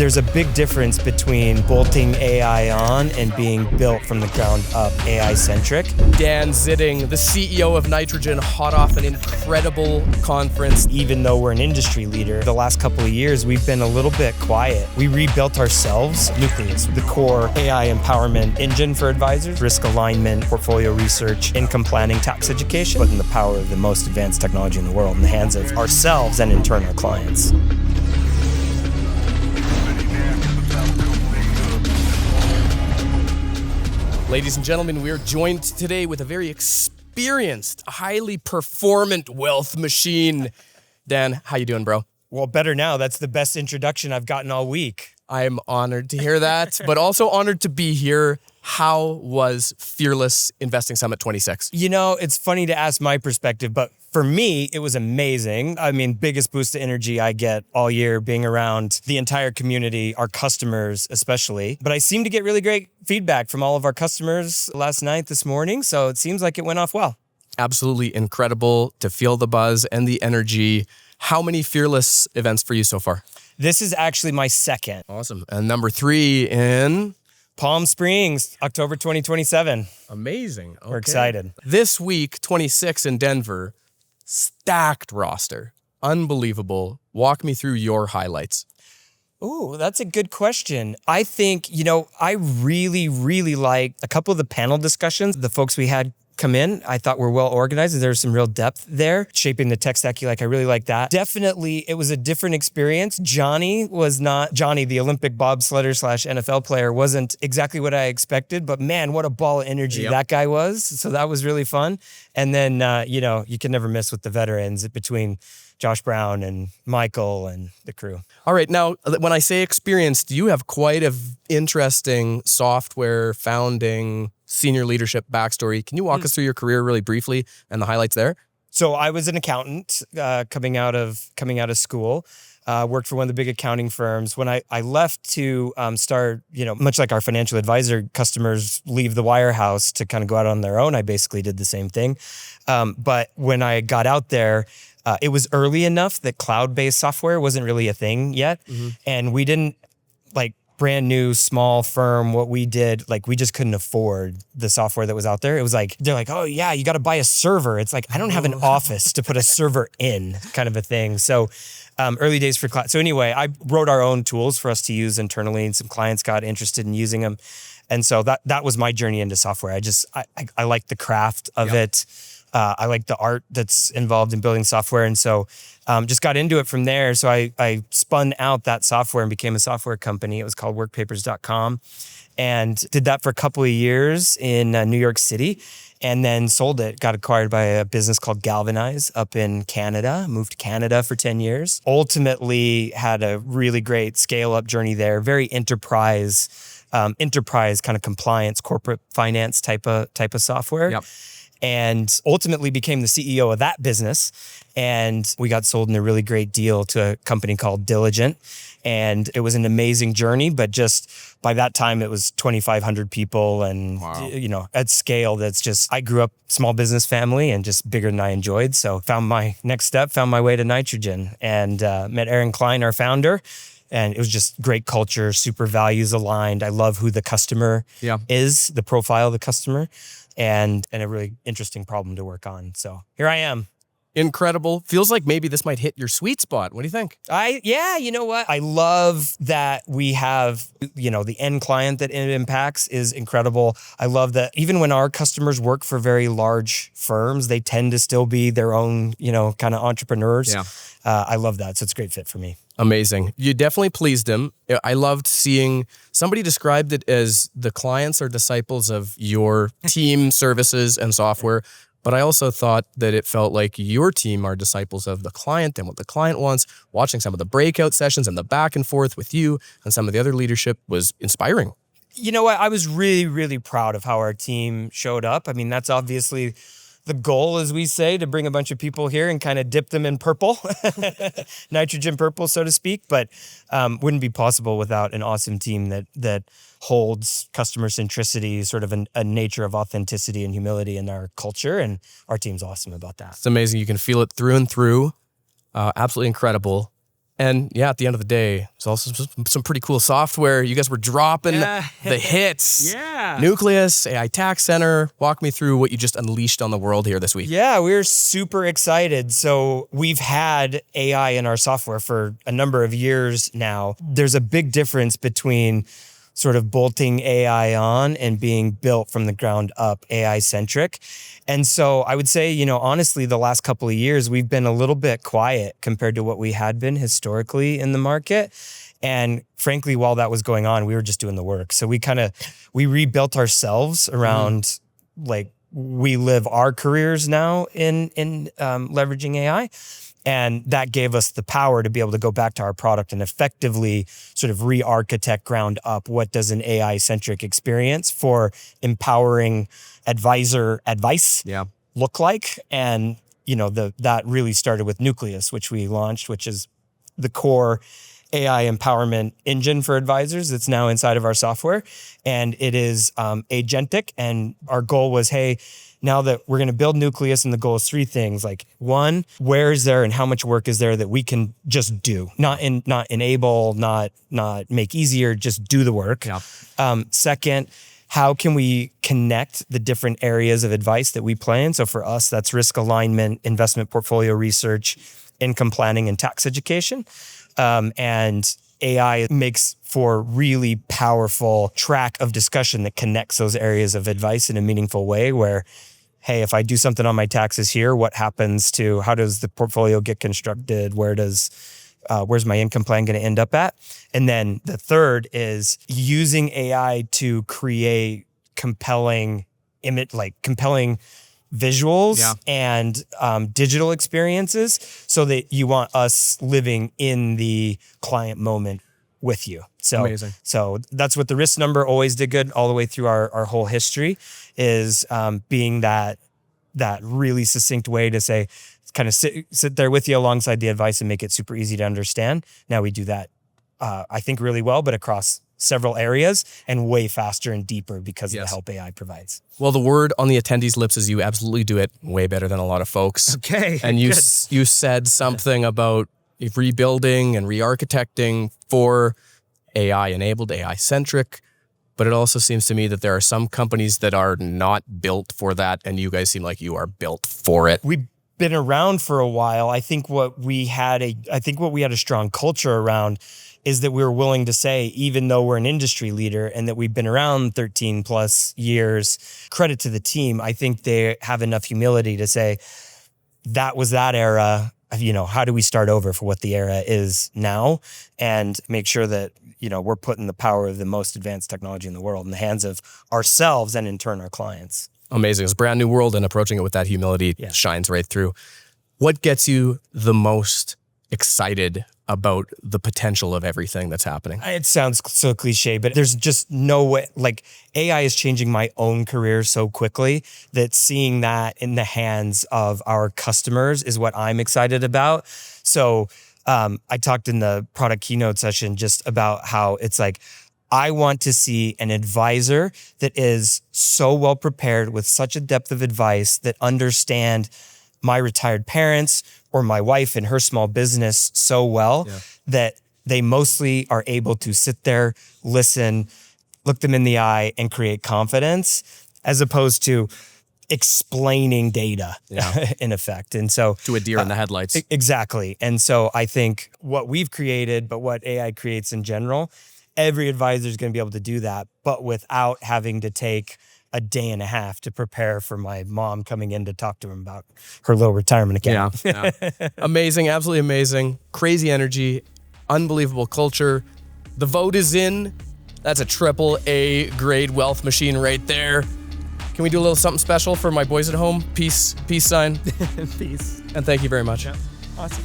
There's a big difference between bolting AI on and being built from the ground up AI-centric. Dan Zitting, the CEO of Nitrogen, hot off an incredible conference. Even though we're an industry leader, the last couple of years, we've been a little bit quiet. We rebuilt ourselves. Nucleus, the core AI empowerment engine for advisors, risk alignment, portfolio research, income planning, tax education, putting the power of the most advanced technology in the world in the hands of ourselves and in turn our clients. Ladies and gentlemen, we are joined today with a very experienced, highly performant wealth machine. Dan, how you doing, bro? Well, better now. That's the best introduction I've gotten all week. I'm honored to hear that, but also honored to be here. How was Fearless Investing Summit 26? You know, it's funny to ask my perspective, but for me, it was amazing. I mean, biggest boost of energy I get all year being around the entire community, our customers especially. But I seem to get really great feedback from all of our customers last night, this morning. So it seems like it went off well. Absolutely incredible to feel the buzz and the energy. How many Fearless events for you so far? This is actually my second. Awesome. And number 3 in Palm Springs, October 2027. Amazing. Okay. We're excited. This week, 26 in Denver, stacked roster. Unbelievable. Walk me through your highlights. Ooh, that's a good question. I think, I really like a couple of the panel discussions. The folks we had come in, I thought were well organized and there was some real depth there. Shaping the tech stack, I really like that. Definitely, it was a different experience. Johnny, the Olympic bobsledder / NFL player, wasn't exactly what I expected, but man, what a ball of energy that guy was. So that was really fun. And then, you can never miss with the veterans between Josh Brown and Michael and the crew. All right. Now, when I say experienced, you have quite an interesting software founding senior leadership backstory. Can you walk us through your career really briefly and the highlights there? So I was an accountant coming out of school. Worked for one of the big accounting firms. When I left to start, much like our financial advisor customers leave the wirehouse to kind of go out on their own, I basically did the same thing. But when I got out there, it was early enough that cloud-based software wasn't really a thing yet. Mm-hmm. And we didn't, brand new small firm, what we did, we just couldn't afford the software that was out there. It was they're like, oh yeah, you got to buy a server. It's I don't have an office to put a server in, kind of a thing. So early days for cloud. So anyway, I wrote our own tools for us to use internally and some clients got interested in using them. And so that was my journey into software. I like the craft of it. I like the art that's involved in building software. And so just got into it from there. So I spun out that software and became a software company. It was called workpapers.com and did that for a couple of years in New York City and then sold it. Got acquired by a business called Galvanize up in Canada. Moved to Canada for 10 years. Ultimately had a really great scale-up journey there. Very enterprise kind of compliance, corporate finance type of software. Yep. And ultimately became the CEO of that business. And we got sold in a really great deal to a company called Diligent. And it was an amazing journey, but just by that time it was 2,500 people and, at scale I grew up small business family and just bigger than I enjoyed. So found my way to Nitrogen and met Aaron Klein, our founder. And it was just great culture, super values aligned. I love who the customer is, the profile of the customer. And a really interesting problem to work on. So here I am. Incredible. Feels like maybe this might hit your sweet spot. What do you think? You know what? I love that we have, the end client that it impacts is incredible. I love that even when our customers work for very large firms, they tend to still be their own, kind of entrepreneurs. Yeah. I love that. So it's a great fit for me. Amazing. You definitely pleased him. I loved seeing somebody described it as the clients are disciples of your team services and software. But I also thought that it felt like your team are disciples of the client and what the client wants. Watching some of the breakout sessions and the back and forth with you and some of the other leadership was inspiring. You know what? I was really, really proud of how our team showed up. I mean, that's obviously the goal, as we say, to bring a bunch of people here and kind of dip them in purple, nitrogen purple, so to speak. But wouldn't be possible without an awesome team that holds customer centricity, sort of a nature of authenticity and humility in our culture. And our team's awesome about that. It's amazing. You can feel it through and through. Absolutely incredible. And yeah, at the end of the day, it's also some pretty cool software. You guys were dropping the hits. Yeah. Nucleus, AI Tax Center. Walk me through what you just unleashed on the world here this week. Yeah, we're super excited. So we've had AI in our software for a number of years now. There's a big difference between sort of bolting AI on and being built from the ground up, AI-centric. And so I would say, honestly, the last couple of years, we've been a little bit quiet compared to what we had been historically in the market. And frankly, while that was going on, we were just doing the work. So we rebuilt ourselves around we live our careers now in leveraging AI. And that gave us the power to be able to go back to our product and effectively sort of re-architect ground up what does an AI-centric experience for empowering advisor advice look like. And, that really started with Nucleus, which we launched, which is the core AI empowerment engine for advisors that's now inside of our software. And it is agentic. And our goal was, hey, now that we're going to build Nucleus, and the goal is three things. Like, one, where is there and how much work is there that we can just do, not enable, not make easier, just do the work. Yeah. Second, how can we connect the different areas of advice that we play in? So for us, that's risk alignment, investment portfolio research, income planning, and tax education. And AI makes for really powerful track of discussion that connects those areas of advice in a meaningful way where, hey, if I do something on my taxes here, what happens to, how does the portfolio get constructed? Where's my income plan going to end up at? And then the third is using AI to create compelling visuals and digital experiences so that you want us living in the client moment with you. So, amazing. So that's what the risk number always did good all the way through our whole history is being that really succinct way to say, kind of sit there with you alongside the advice and make it super easy to understand. Now we do that, I think really well, but across several areas and way faster and deeper because of the help AI provides. Well, the word on the attendees' lips is you absolutely do it way better than a lot of folks. Okay. And you said something about rebuilding and re-architecting for AI-enabled, AI-centric, but it also seems to me that there are some companies that are not built for that, and you guys seem like you are built for it. We've been around for a while. I think what we had a strong culture around is that we were willing to say, even though we're an industry leader and that we've been around 13 plus years, credit to the team, I think they have enough humility to say, that was that era. How do we start over for what the era is now and make sure that, we're putting the power of the most advanced technology in the world in the hands of ourselves and in turn our clients. Amazing. It's a brand new world, and approaching it with that humility shines right through. What gets you the most excited about the potential of everything that's happening? It sounds so cliche, but there's just no way, AI is changing my own career so quickly that seeing that in the hands of our customers is what I'm excited about. So I talked in the product keynote session just about how it's I want to see an advisor that is so well prepared with such a depth of advice that understand my retired parents or my wife and her small business so well that they mostly are able to sit there, listen, look them in the eye and create confidence as opposed to explaining data in effect. And so to a deer in the headlights. Exactly. And so I think what we've created, but what AI creates in general, every advisor is going to be able to do that, but without having to take a day and a half to prepare for my mom coming in to talk to him about her little retirement account. Yeah. Amazing. Absolutely amazing. Crazy energy, unbelievable culture. The vote is in. That's a AAA grade wealth machine right there. Can we do a little something special for my boys at home? Peace sign. Peace. And thank you very much. Yeah. Awesome.